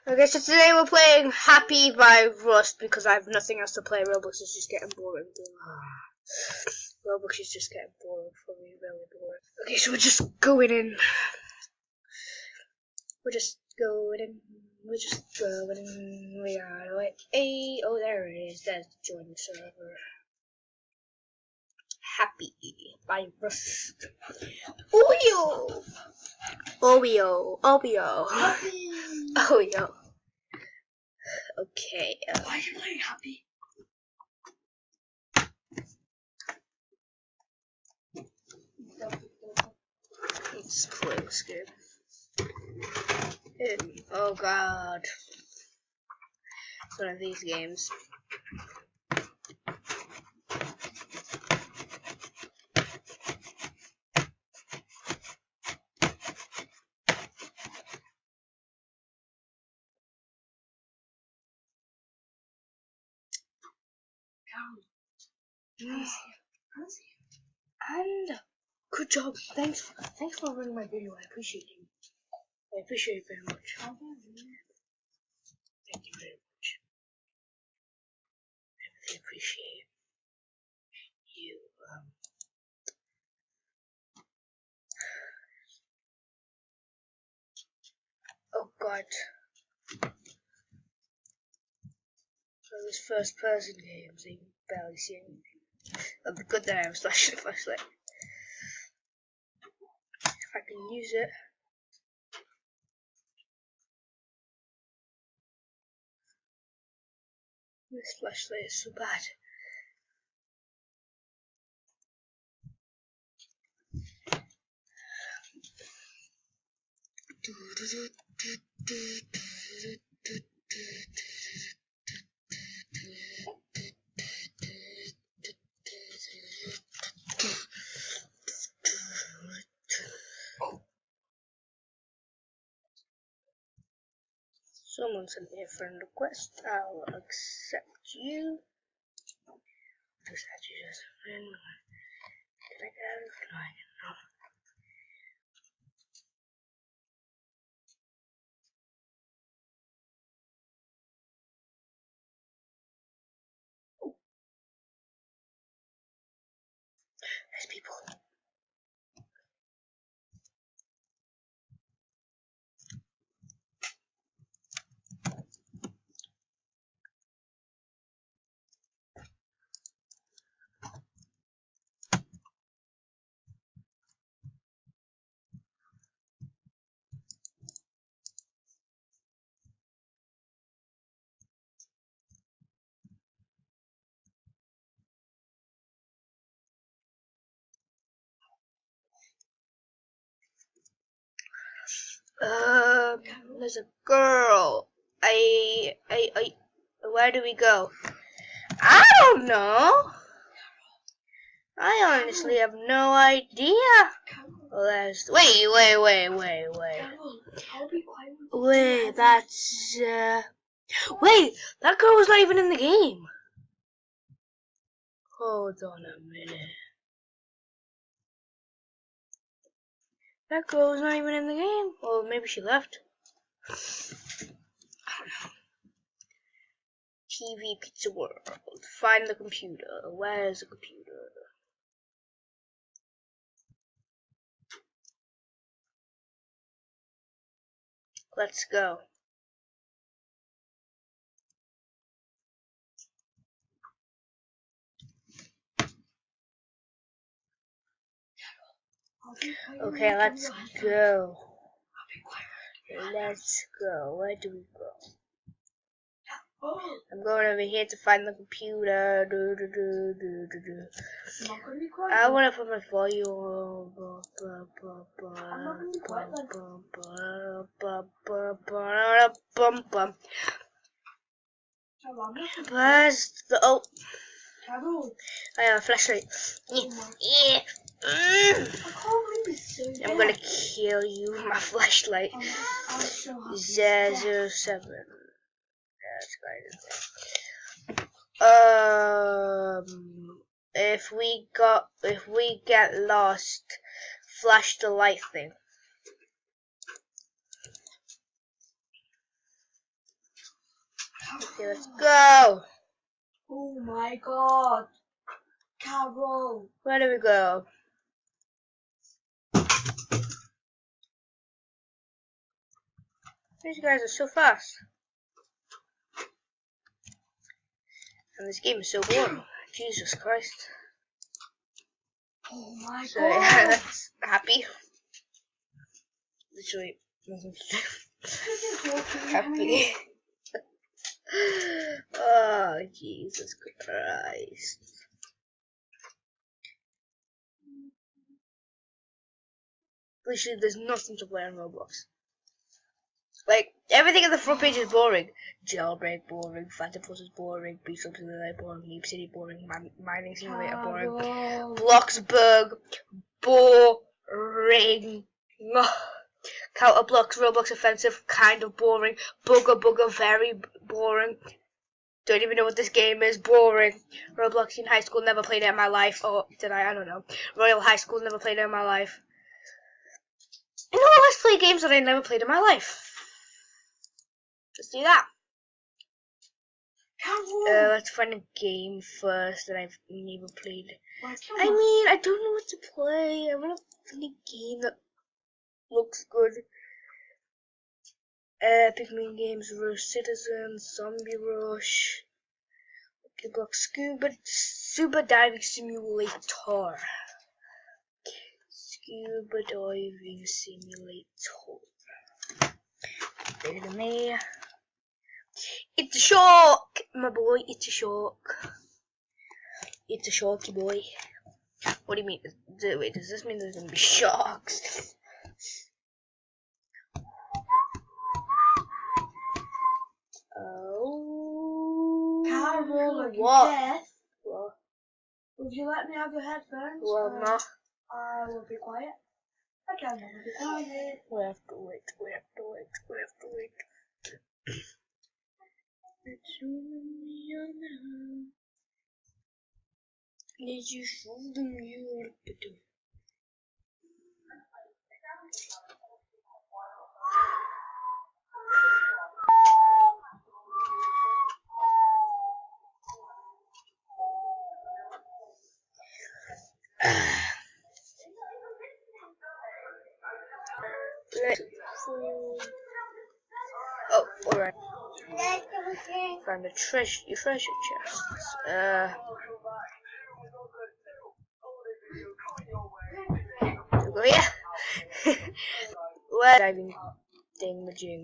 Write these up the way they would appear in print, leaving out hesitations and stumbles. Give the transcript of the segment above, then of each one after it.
Okay, so today we're playing Happy by Rust because I have nothing else to play. Roblox is just getting boring. Roblox is just getting boring for me, really boring. Okay, so we're just going in. We're just going in. We are like, hey, oh, there it is. That's the join server. Happy by Rust. Oreo! Happy. Oreo. Okay. Why are you playing Happy? Let's play this game. Oh god. It's one of these games. And good job. Thanks for running my video. I appreciate you. I appreciate it very much. Thank you very much. I really appreciate you. Oh god. So this first person games, you can barely see anything. It'll be good that I have flashlight. If I can use it. This flashlight is so bad. Someone sent me a friend request. I'll accept you. Just add you as a friend. Can I get out of it? No, I cannot. There's people. There's a girl. Where do we go? I don't know. I honestly have no idea. Wait. Wait, that's, wait, that girl was not even in the game. Hold on a minute. That girl was not even in the game. Or maybe she left. I don't know. TV Pizza World. Find the computer. Where's the computer? Let's go. Okay, let's go. Let's go. Where do we go? I'm going over here to find the computer. I want to put my volume. Where's the I have a flashlight. Yeah. I'm gonna kill you with my flashlight. 007. That's kind if we get lost, flash the light thing. Okay, let's go. Oh my god. Carol. Where do we go? These guys are so fast. And this game is so boring. Jesus Christ. Oh my So god. yeah, that's happy. Literally nothing to do. Happy. Oh, Jesus Christ. Literally, there's nothing to play on Roblox. Like, everything on the front page is boring. Jailbreak boring, Phantom Force is boring, Beast Simulator boring, Leap City boring, Mining Simulator boring, Bloxburg boring. Counter Blocks, Roblox Offensive, kind of boring. Booger very boring. Don't even know what this game is, boring. Roblox in high school, never played it in my life. Or did I? I don't know. Royal High School, never played it in my life. You know, let's play games that I never played in my life. Let's do that. Let's find a game first that I've never played. I mean, I don't know what to play. I want to find a game that looks good. Pikmin games, Rush Citizen, Zombie Rush, Block Scuba Diving Simulator. Scuba Diving Simulator. Bigger than me. It's a shark, my boy. It's a shark. It's a sharky boy. What do you mean? Wait, does this mean there's gonna be sharks? Oh. Carol, are you what? deaf? What? Would you let me have your headphones? Well, I'm not. I will be quiet. I can never be quiet. We have to wait. We have to wait. We have to wait. Did you show them your photo? Oh, alright. Found the treasure chest. Go here. We're diving thingamajig.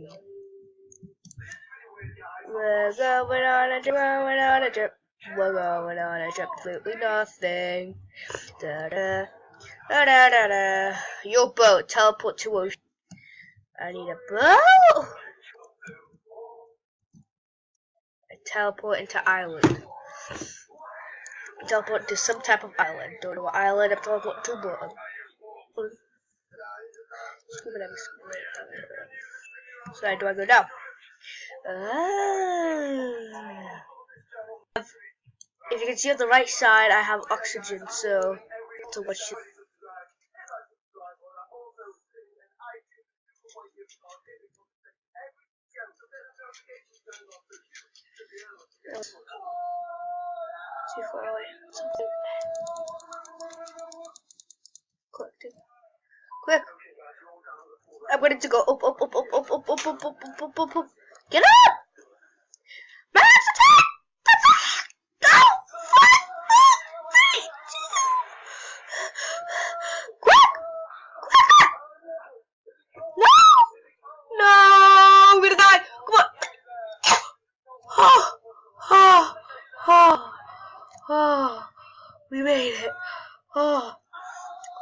We're going on a trip, going on a trip. We're going on a trip, absolutely nothing. Da da da da da da. Your boat, teleport to ocean. I need a boat. I teleport into island. Teleport to some type of island. Don't know what island. I'm teleporting to bottom. Scuba diving. So where do I go now? If you can see on the right side, I have oxygen, so to watch it. Too far away. Something. Collecting. Quick! I'm ready to go up, up, up, up, up, up, up, up, up, up, up, up. Get up! Man, attack! Go! Quick! Quicker! No! No! I'm gonna die! Come on! Oh! Oh! Oh! Oh! We made it! Oh!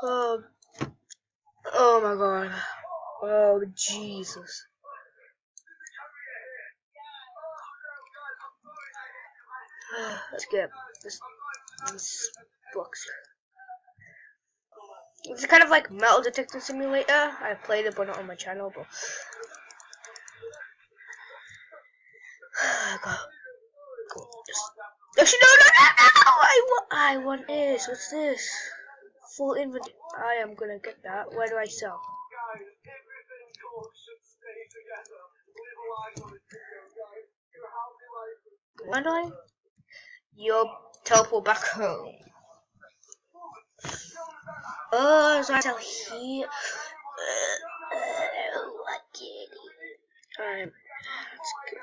Oh! Oh my god! Oh Jesus! Let's get this books. It's kind of like Metal Detector Simulator. I played it, but not on my channel. But go. Actually, no! I want this. What's this? Full inventory. I am gonna get that. Where do I sell? Why do I? You'll teleport back home. Oh, so I tell here. I get it. Alright, let's go.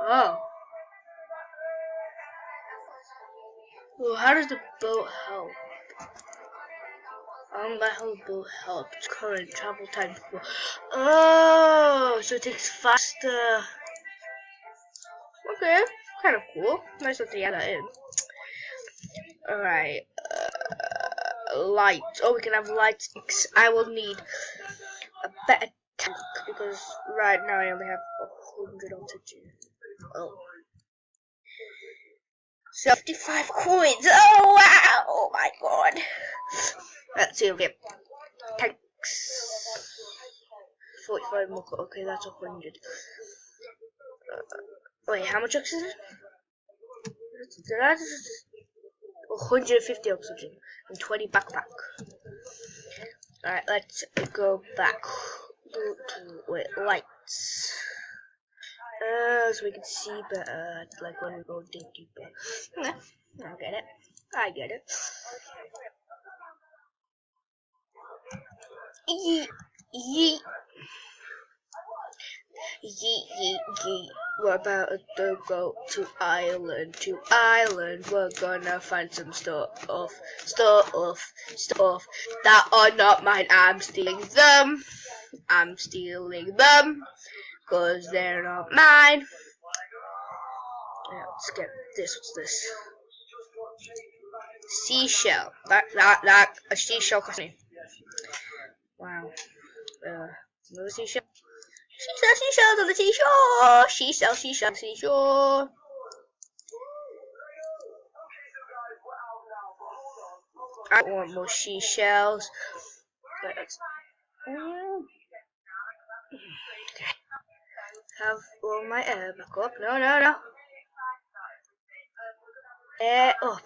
Oh. Well, how does the boat help? That whole boat helps current travel time. Oh, so it takes faster. Okay, kind of cool. Nice to add that in. Alright. Lights. Oh, we can have lights. I will need a better tank because right now I only have 100 oxygen. Oh. 75 coins. Oh wow! Oh my god. Let's see. Okay. Tanks. 45 more. Okay, that's 100. Wait, how much oxygen? 150 oxygen and 20 backpack. Alright, let's go back. Wait, lights. So we can see better, like when we go deeper. Yeah, I get it. I get it. Yeet, yeet. Yeet, yeet, yeet. We're about to go to island. We're gonna find some stuff that are not mine. I'm stealing them. Cause they're not mine. Yeah, let's get this. What's this? Seashell. That a seashell company. Wow. Another seashell. She sells seashells on the seashore. She sells seashells on the seashore. I want more seashells. Have all my air back up. No. Air up.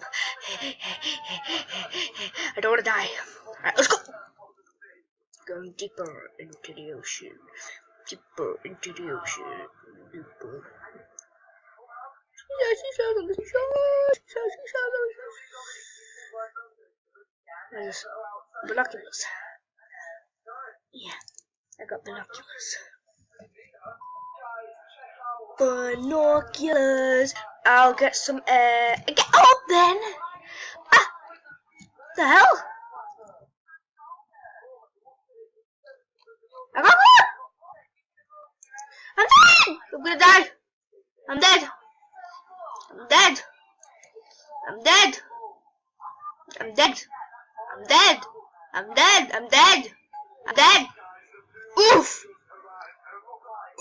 I don't want to die. Alright, let's go. Going deeper into the ocean. Deeper into the ocean. Deeper. Seashells on the seashore. There's binoculars. Yeah, I got binoculars. Binoculars. I'll get some air. Get up then. Ah, the hell? I got hurt. I'm dead. I'm gonna die. I'm dead. I'm dead. I'm dead. I'm dead. I'm dead. I'm dead. I'm dead. I'm dead. Oof.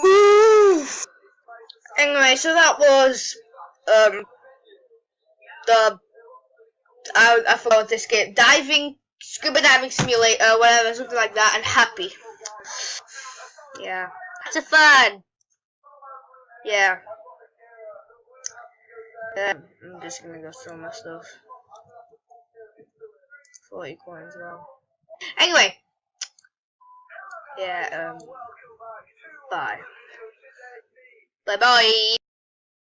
Oof. Anyway, so that was I forgot what this game, scuba diving simulator, whatever, something like that, and happy. Yeah, it's a fun. Yeah. I'm just gonna go through my stuff. 40 coins, well. Anyway. Yeah, bye. Bye-bye.